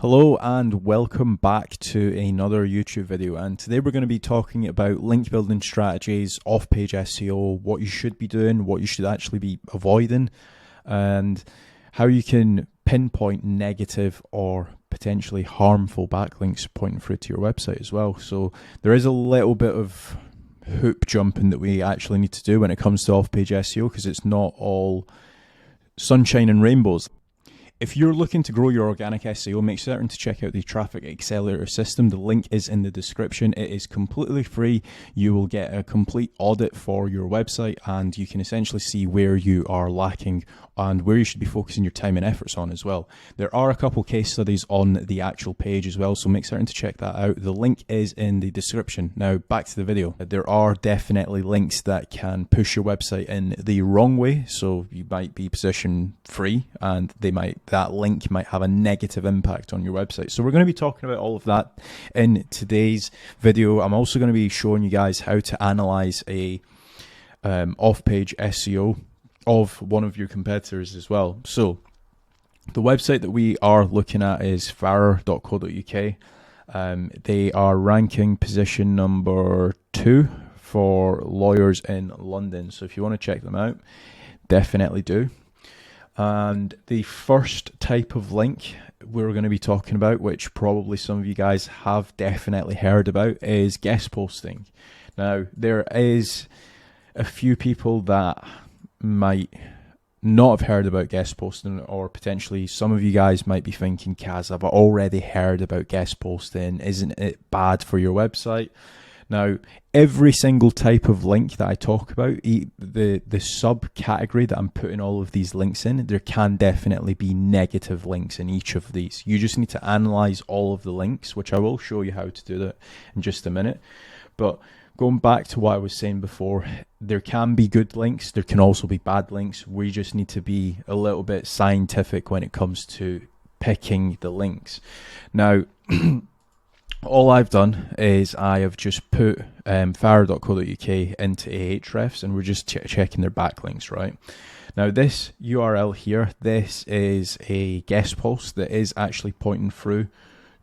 Hello and welcome back to another YouTube video, and today we're going to be talking about link building strategies, off-page SEO, what you should be doing, what you should actually be avoiding, and how you can pinpoint negative or potentially harmful backlinks pointing through to your website as well. So there is a little bit of hoop jumping that we actually need to do when it comes to off-page SEO, because it's not all sunshine and rainbows. If you're looking to grow your organic SEO, make certain to check out the Traffic Accelerator system. The link is in the description. It is completely free. You will get a complete audit for your website, and you can essentially see where you are lacking and where you should be focusing your time and efforts on as well. There are a couple case studies on the actual page as well, so make certain to check that out. The link is in the description. Now back to the video. There are definitely links that can push your website in the wrong way, so you might be position free and that link might have a negative impact on your website. So we're going to be talking about all of that in today's video. I'm also going to be showing you guys how to analyze a off-page SEO of one of your competitors as well. So the website that we are looking at is farrer.co.uk. They are ranking position number 2 for lawyers in London. So if you want to check them out, definitely do. And the first type of link we're going to be talking about, which probably some of you guys have definitely heard about, is guest posting. Now, there is a few people that might not have heard about guest posting, or potentially some of you guys might be thinking, Kaz, I've already heard about guest posting. Isn't it bad for your website? Now, every single type of link that I talk about, the subcategory that I'm putting all of these links in, there can definitely be negative links in each of these. You just need to analyze all of the links, which I will show you how to do that in just a minute. But going back to what I was saying before, there can be good links, there can also be bad links. We just need to be a little bit scientific when it comes to picking the links. Now, all I've done is I have just put farrer.co.uk into Ahrefs, and we're just checking their backlinks, right? Now this URL here, this is a guest post that is actually pointing through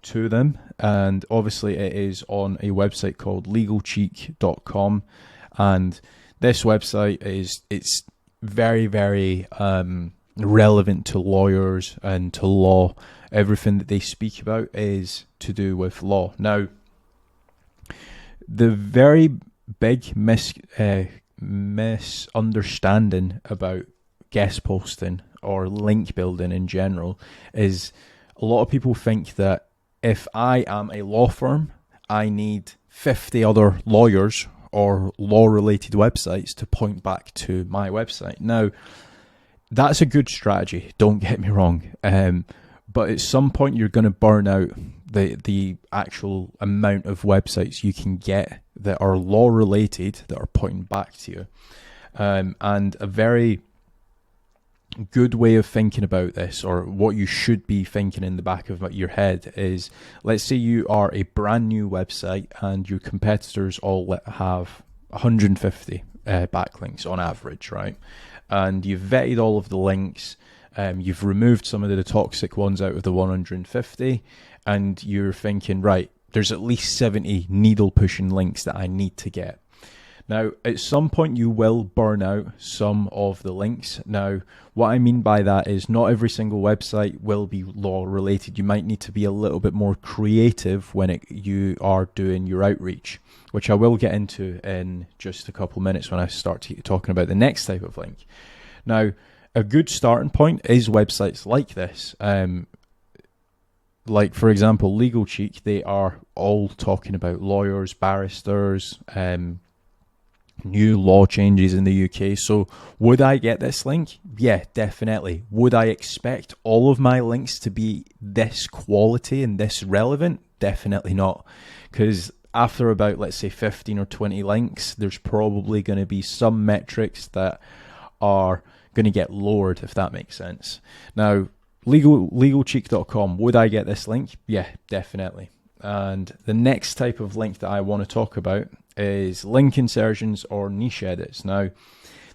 to them, and obviously it is on a website called legalcheek.com, and this website it's very, very relevant to lawyers and to law. Everything that they speak about is to do with law. Now, the very big misunderstanding about guest posting or link building in general is a lot of people think that if I am a law firm, I need 50 other lawyers or law-related websites to point back to my website. Now, that's a good strategy, don't get me wrong. But at some point you're going to burn out the actual amount of websites you can get that are law related, that are pointing back to you. And a very good way of thinking about this, or what you should be thinking in the back of your head, is, let's say you are a brand new website and your competitors all have 150 backlinks on average, right? And you've vetted all of the links. You've removed some of the toxic ones out of the 150, and you're thinking, right, there's at least 70 needle pushing links that I need to get. Now, at some point you will burn out some of the links. Now, what I mean by that is not every single website will be law related. You might need to be a little bit more creative when you are doing your outreach, which I will get into in just a couple minutes when I start talking about the next type of link. Now, a good starting point is websites like this. Like, for example, Legal Cheek, they are all talking about lawyers, barristers, new law changes in the UK. So would I get this link? Yeah, definitely. Would I expect all of my links to be this quality and this relevant? Definitely not. Because after about, let's say, 15 or 20 links, there's probably going to be some metrics that are going to get lowered, if that makes sense. Now, legalcheek.com, would I get this link? Yeah, definitely. And the next type of link that I want to talk about is link insertions or niche edits. Now,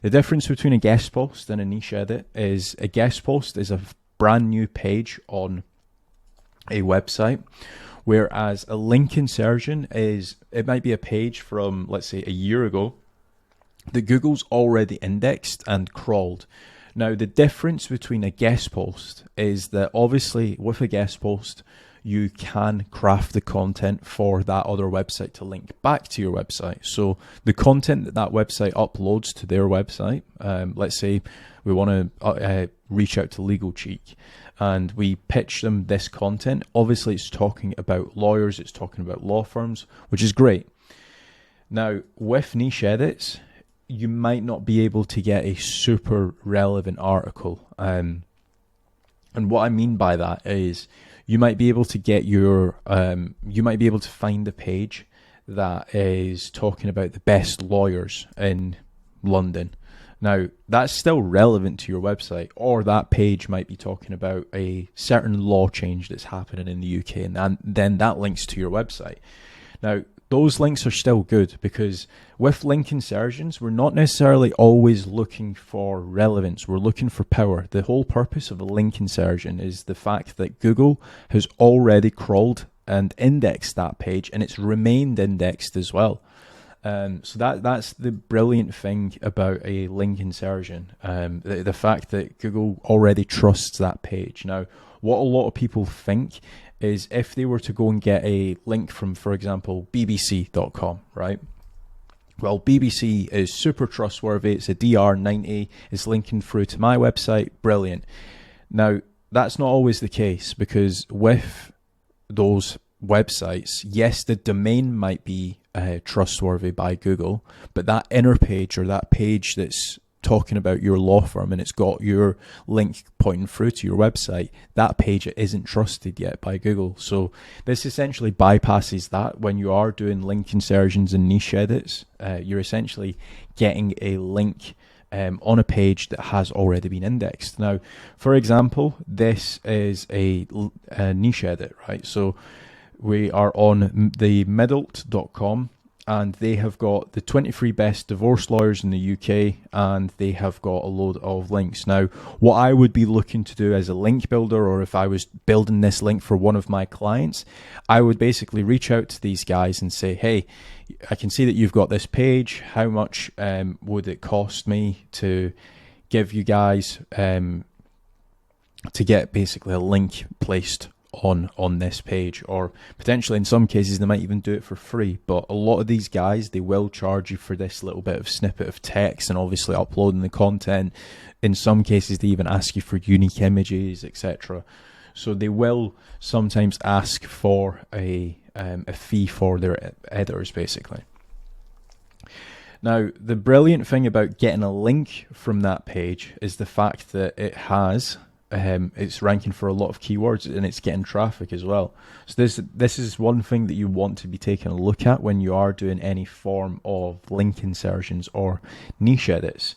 the difference between a guest post and a niche edit is a guest post is a brand new page on a website. Whereas a link insertion it might be a page from, let's say, a year ago that Google's already indexed and crawled. Now, the difference between a guest post is that obviously with a guest post, you can craft the content for that other website to link back to your website. So the content that website uploads to their website, let's say we want to reach out to Legal Cheek and we pitch them this content. Obviously, it's talking about lawyers, it's talking about law firms, which is great. Now, with niche edits, you might not be able to get a super relevant article. And what I mean by that is you might be able to get you might be able to find a page that is talking about the best lawyers in London. Now, that's still relevant to your website, or that page might be talking about a certain law change that's happening in the UK, and then that links to your website. Now, those links are still good because with link insertions, we're not necessarily always looking for relevance. We're looking for power. The whole purpose of a link insertion is the fact that Google has already crawled and indexed that page, and it's remained indexed as well. So that's the brilliant thing about a link insertion, the fact that Google already trusts that page. Now, what a lot of people think is if they were to go and get a link from, for example, bbc.com, right? Well, BBC is super trustworthy. It's a DR90. It's linking through to my website. Brilliant. Now, that's not always the case because with those websites, yes, the domain might be trustworthy by Google, but that inner page or that page that's talking about your law firm and it's got your link pointing through to your website, that page isn't trusted yet by Google. So this essentially bypasses that. When you are doing link insertions and niche edits, you're essentially getting a link on a page that has already been indexed. Now, for example, this is a niche edit, right? So we are on the Middlt.com and they have got the 23 best divorce lawyers in the UK and they have got a load of links. Now, what I would be looking to do as a link builder, or if I was building this link for one of my clients, I would basically reach out to these guys and say, hey, I can see that you've got this page. How much would it cost me to give you guys to get basically a link placed on this page? Or potentially in some cases they might even do it for free, but a lot of these guys, they will charge you for this little bit of snippet of text and obviously uploading the content. In some cases they even ask you for unique images, etc. So they will sometimes ask for a fee for their editors basically. Now, the brilliant thing about getting a link from that page is the fact that it has it's ranking for a lot of keywords and it's getting traffic as well. So this is one thing that you want to be taking a look at when you are doing any form of link insertions or niche edits.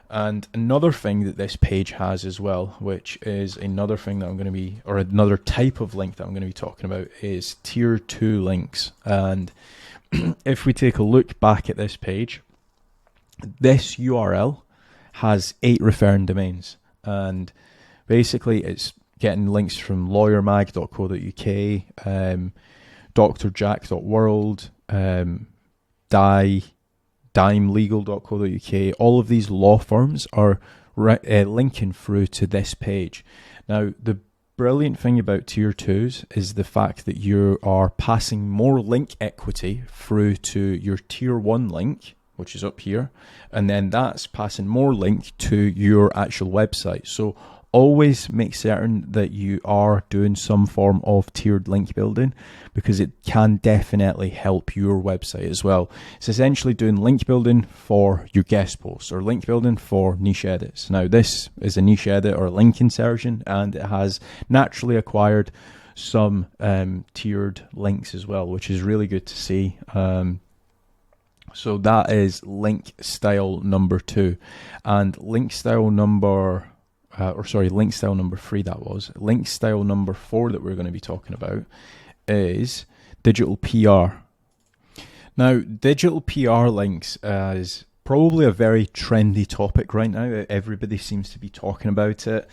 And another thing that this page has as well, which is another thing that I'm going to be, or another type of link that I'm going to be talking about, is tier 2 links. And if we take a look back at this page, this URL has 8 referring domains, and basically it's getting links from lawyermag.co.uk, drjack.world, dimelegal.co.uk. All of these law firms are linking through to this page. Now, the brilliant thing about tier 2s is the fact that you are passing more link equity through to your tier 1 link, which is up here, and then that's passing more link to your actual website. So always make certain that you are doing some form of tiered link building, because it can definitely help your website as well. It's essentially doing link building for your guest posts or link building for niche edits. Now, this is a niche edit or a link insertion, and it has naturally acquired some tiered links as well, which is really good to see. So that is link style number 2, and link style number link style number 3, that was. Link style number 4 that we're going to be talking about is digital PR. Now, digital PR links is probably a very trendy topic right now. Everybody seems to be talking about it.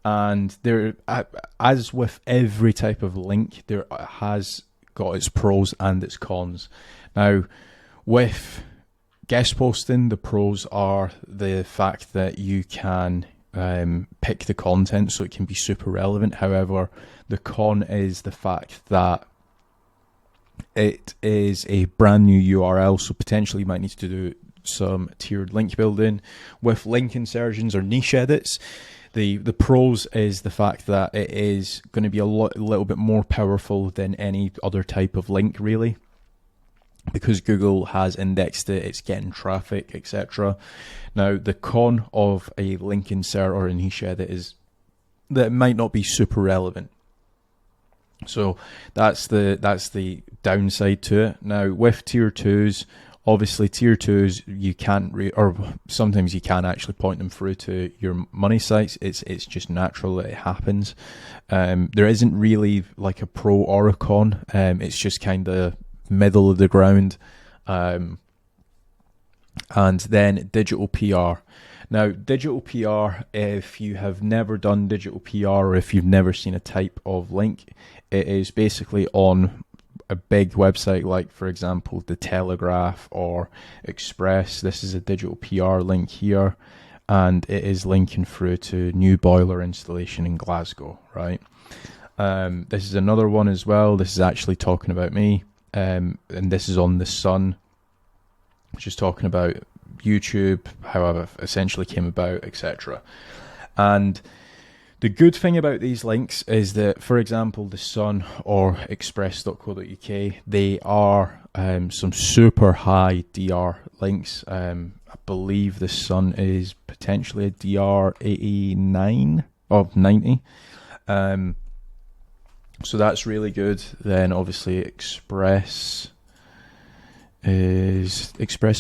And there, as with every type of link, there has got its pros and its cons. Now, with guest posting, the pros are the fact that you can pick the content, so it can be super relevant. However, the con is the fact that it is a brand new URL, so potentially you might need to do some tiered link building. With link insertions or niche edits, the pros is the fact that it is going to be a little bit more powerful than any other type of link, really, because Google has indexed it, it's getting traffic, etc. Now, the con of a link insert or a niche edit is that it might not be super relevant. So that's the downside to it. Now, with tier 2s, obviously tier 2s, you can't or sometimes you can actually point them through to your money sites. It's just natural that it happens. There isn't really like a pro or a con. It's just kind of middle of the ground. And then digital PR. Now, digital PR, if you have never done digital PR or if you've never seen a type of link, it is basically on a big website like, for example, The Telegraph or Express. This is a digital PR link here, and it is linking through to new boiler installation in Glasgow, right? This is another one as well. This is actually talking about me, and this is on The Sun, which is talking about YouTube, how I essentially came about, etc. And the good thing about these links is that, for example, The Sun or express.co.uk, they are some super high DR links. I believe The Sun is potentially a DR 89 or 90. So that's really good. Then obviously Express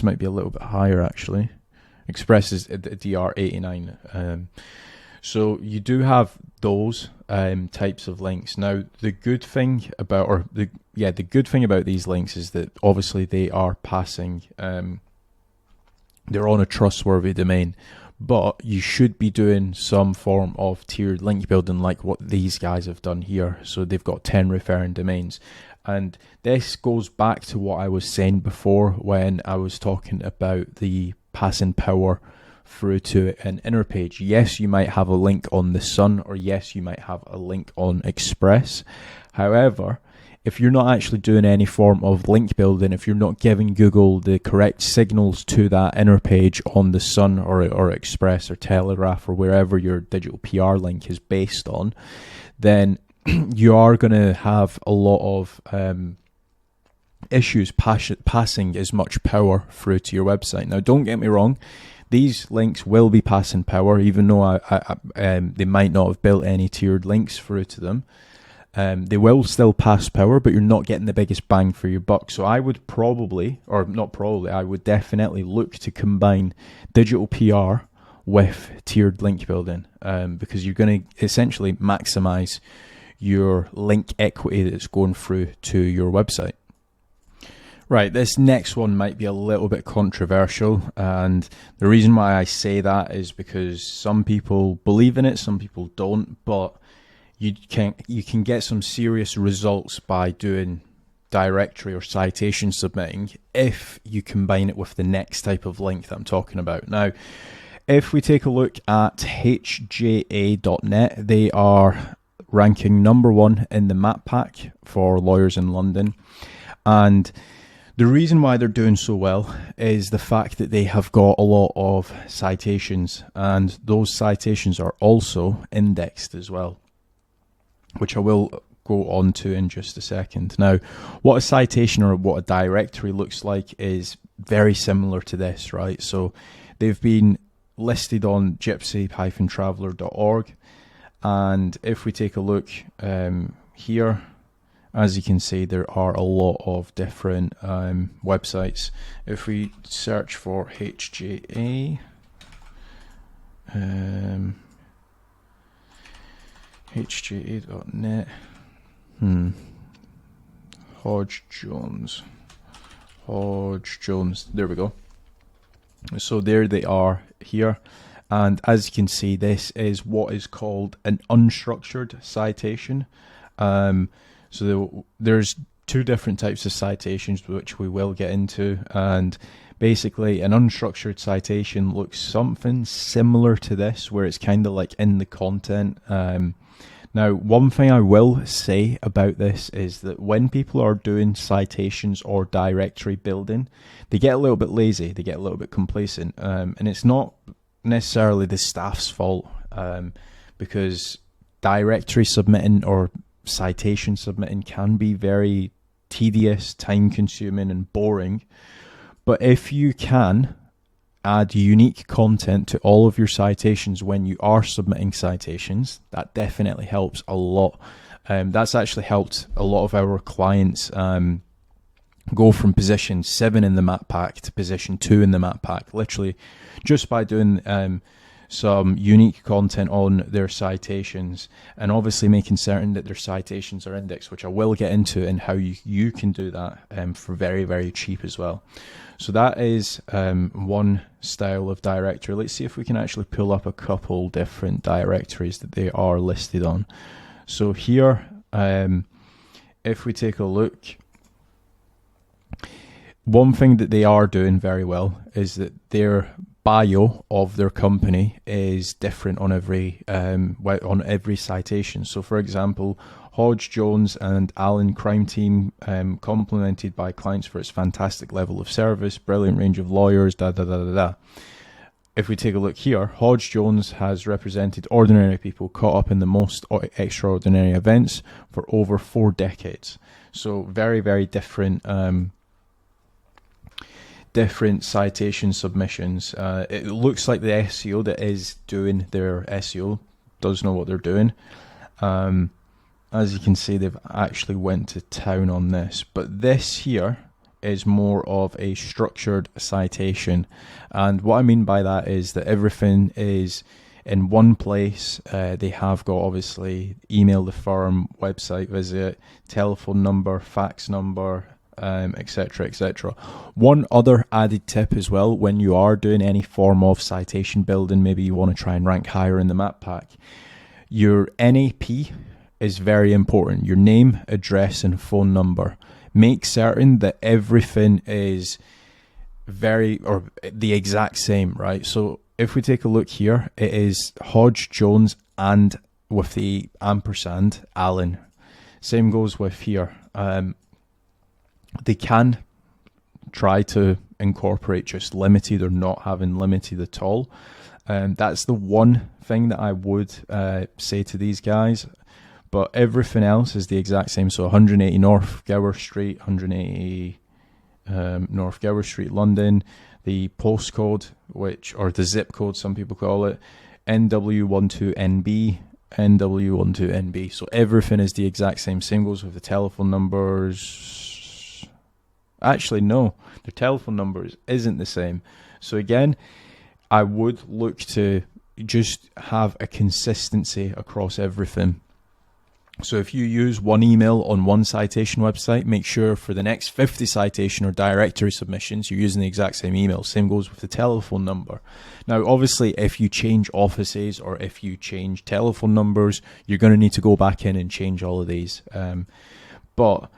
might be a little bit higher actually. Express is a DR 89. So you do have those types of links. Now, the good thing about the good thing about these links is that obviously they are passing. They're on a trustworthy domain, but you should be doing some form of tiered link building like what these guys have done here. So they've got 10 referring domains. And this goes back to what I was saying before when I was talking about the passing power through to an inner page. Yes, you might have a link on The Sun, or yes, you might have a link on Express. However, if you're not actually doing any form of link building, if you're not giving Google the correct signals to that inner page on The Sun or Express or Telegraph or wherever your digital PR link is based on, then you are going to have a lot of issues passing as much power through to your website. Now, don't get me wrong, these links will be passing power, even though they might not have built any tiered links through to them. They will still pass power, but you're not getting the biggest bang for your buck. So I would I would definitely look to combine digital PR with tiered link building, because you're going to essentially maximize your link equity that's going through to your website. Right, this next one might be a little bit controversial, and the reason why I say that is because some people believe in it, some people don't, but you can get some serious results by doing directory or citation submitting if you combine it with the next type of link that I'm talking about. Now, if we take a look at hja.net, they are ranking #1 in the map pack for lawyers in London, and the reason why they're doing so well is the fact that they have got a lot of citations, and those citations are also indexed as well, which I will go on to in just a second. Now, what a citation or what a directory looks like is very similar to this, right? So they've been listed on gypsy-traveller.org, and if we take a look here, as you can see, there are a lot of different websites. If we search for HJA, HJA.net, Hodge Jones, there we go. So there they are here. And as you can see, this is what is called an unstructured citation. So there's two different types of citations, which we will get into. And basically, an unstructured citation looks something similar to this, where it's kind of like in the content. Now, one thing I will say about this is that when people are doing citations or directory building, they get a little bit lazy, they get a little bit complacent, and it's not necessarily the staff's fault, because directory submitting or citation submitting can be very tedious, time-consuming, and boring. But if you can add unique content to all of your citations when you are submitting citations, that definitely helps a lot. That's actually helped a lot of our clients go from position 7 in the map pack to position 2 in the map pack, literally just by doing some unique content on their citations, and obviously making certain that their citations are indexed, which I will get into, and how you can do that for very, very cheap as well. So that is one style of directory. Let's see if we can actually pull up a couple different directories that they are listed on. So here, if we take a look, one thing that they are doing very well is that their bio of their company is different on every citation. So for example, Hodge Jones and Allen Crime Team, complimented by clients for its fantastic level of service, brilliant range of lawyers, da da da da da. If we take a look here, Hodge Jones has represented ordinary people caught up in the most extraordinary events for over 4 decades. So very, very different different citation submissions. It looks like the SEO that is doing their SEO does know what they're doing. As you can see, they've actually went to town on this, but this here is more of a structured citation. And what I mean by that is that everything is in one place. They have got obviously email the firm, website visit, telephone number, fax number, etc, etc. One other added tip as well, when you are doing any form of citation building, maybe you want to try and rank higher in the map pack, your NAP is very important. Your name, address, and phone number. Make certain that everything is the exact same, right? So if we take a look here, it is Hodge Jones and with the ampersand Allen. Same goes with here. They can try to incorporate just limited or not having limited at all. That's the one thing that I would say to these guys. But everything else is the exact same. So 180 North Gower Street, 180 North Gower Street, London. The postcode, or the zip code, some people call it, NW12NB, NW12NB. So everything is the exact same. Same goes with the telephone numbers. Actually, no, the telephone numbers isn't the same. So again, I would look to just have a consistency across everything. So if you use one email on one citation website, make sure for the next 50 citation or directory submissions, you're using the exact same email. Same goes with the telephone number. Now, obviously, if you change offices or if you change telephone numbers, you're going to need to go back in and change all of these. But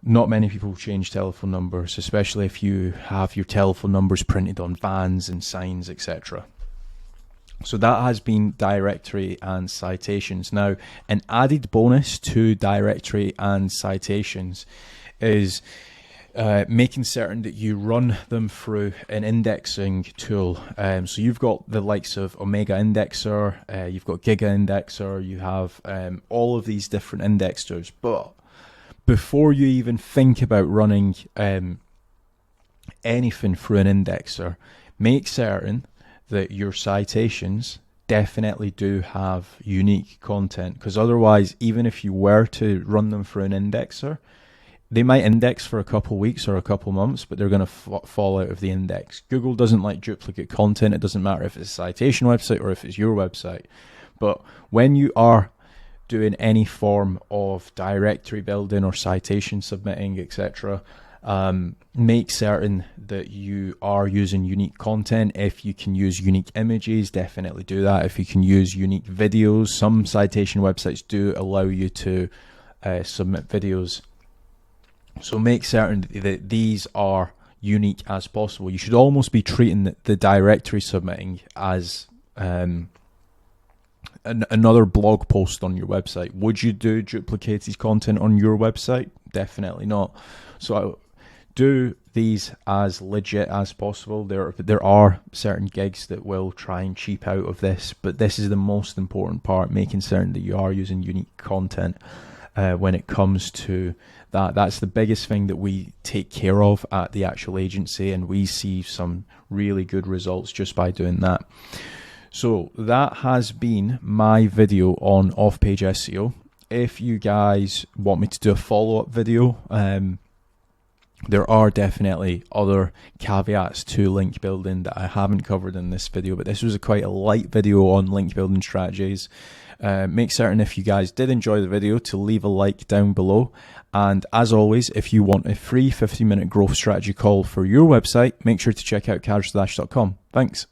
not many people change telephone numbers, especially if you have your telephone numbers printed on vans and signs, etc. So that has been directory and citations. Now, an added bonus to directory and citations is making certain that you run them through an indexing tool. So you've got the likes of Omega Indexer, you've got Giga Indexer, you have all of these different indexers. But before you even think about running anything through an indexer, make certain that your citations definitely do have unique content, because otherwise, even if you were to run them through an indexer, they might index for a couple weeks or a couple months, but they're going to fall out of the index. Google doesn't like duplicate content. It doesn't matter if it's a citation website or if it's your website. But when you are doing any form of directory building or citation submitting, etc., Make certain that you are using unique content. If you can use unique images, definitely do that. If you can use unique videos, some citation websites do allow you to submit videos. So make certain that these are unique as possible. You should almost be treating the directory submitting as another blog post on your website. Would you do duplicated content on your website? Definitely not. So do these as legit as possible. There are certain gigs that will try and cheap out of this, but this is the most important part, making certain that you are using unique content when it comes to that. That's the biggest thing that we take care of at the actual agency, and we see some really good results just by doing that. So that has been my video on off-page SEO. If you guys want me to do a follow-up video, there are definitely other caveats to link building that I haven't covered in this video, but this was quite a light video on link building strategies. Make certain, if you guys did enjoy the video, to leave a like down below. And as always, if you want a free 15-minute growth strategy call for your website, make sure to check out carriageslash.com. Thanks.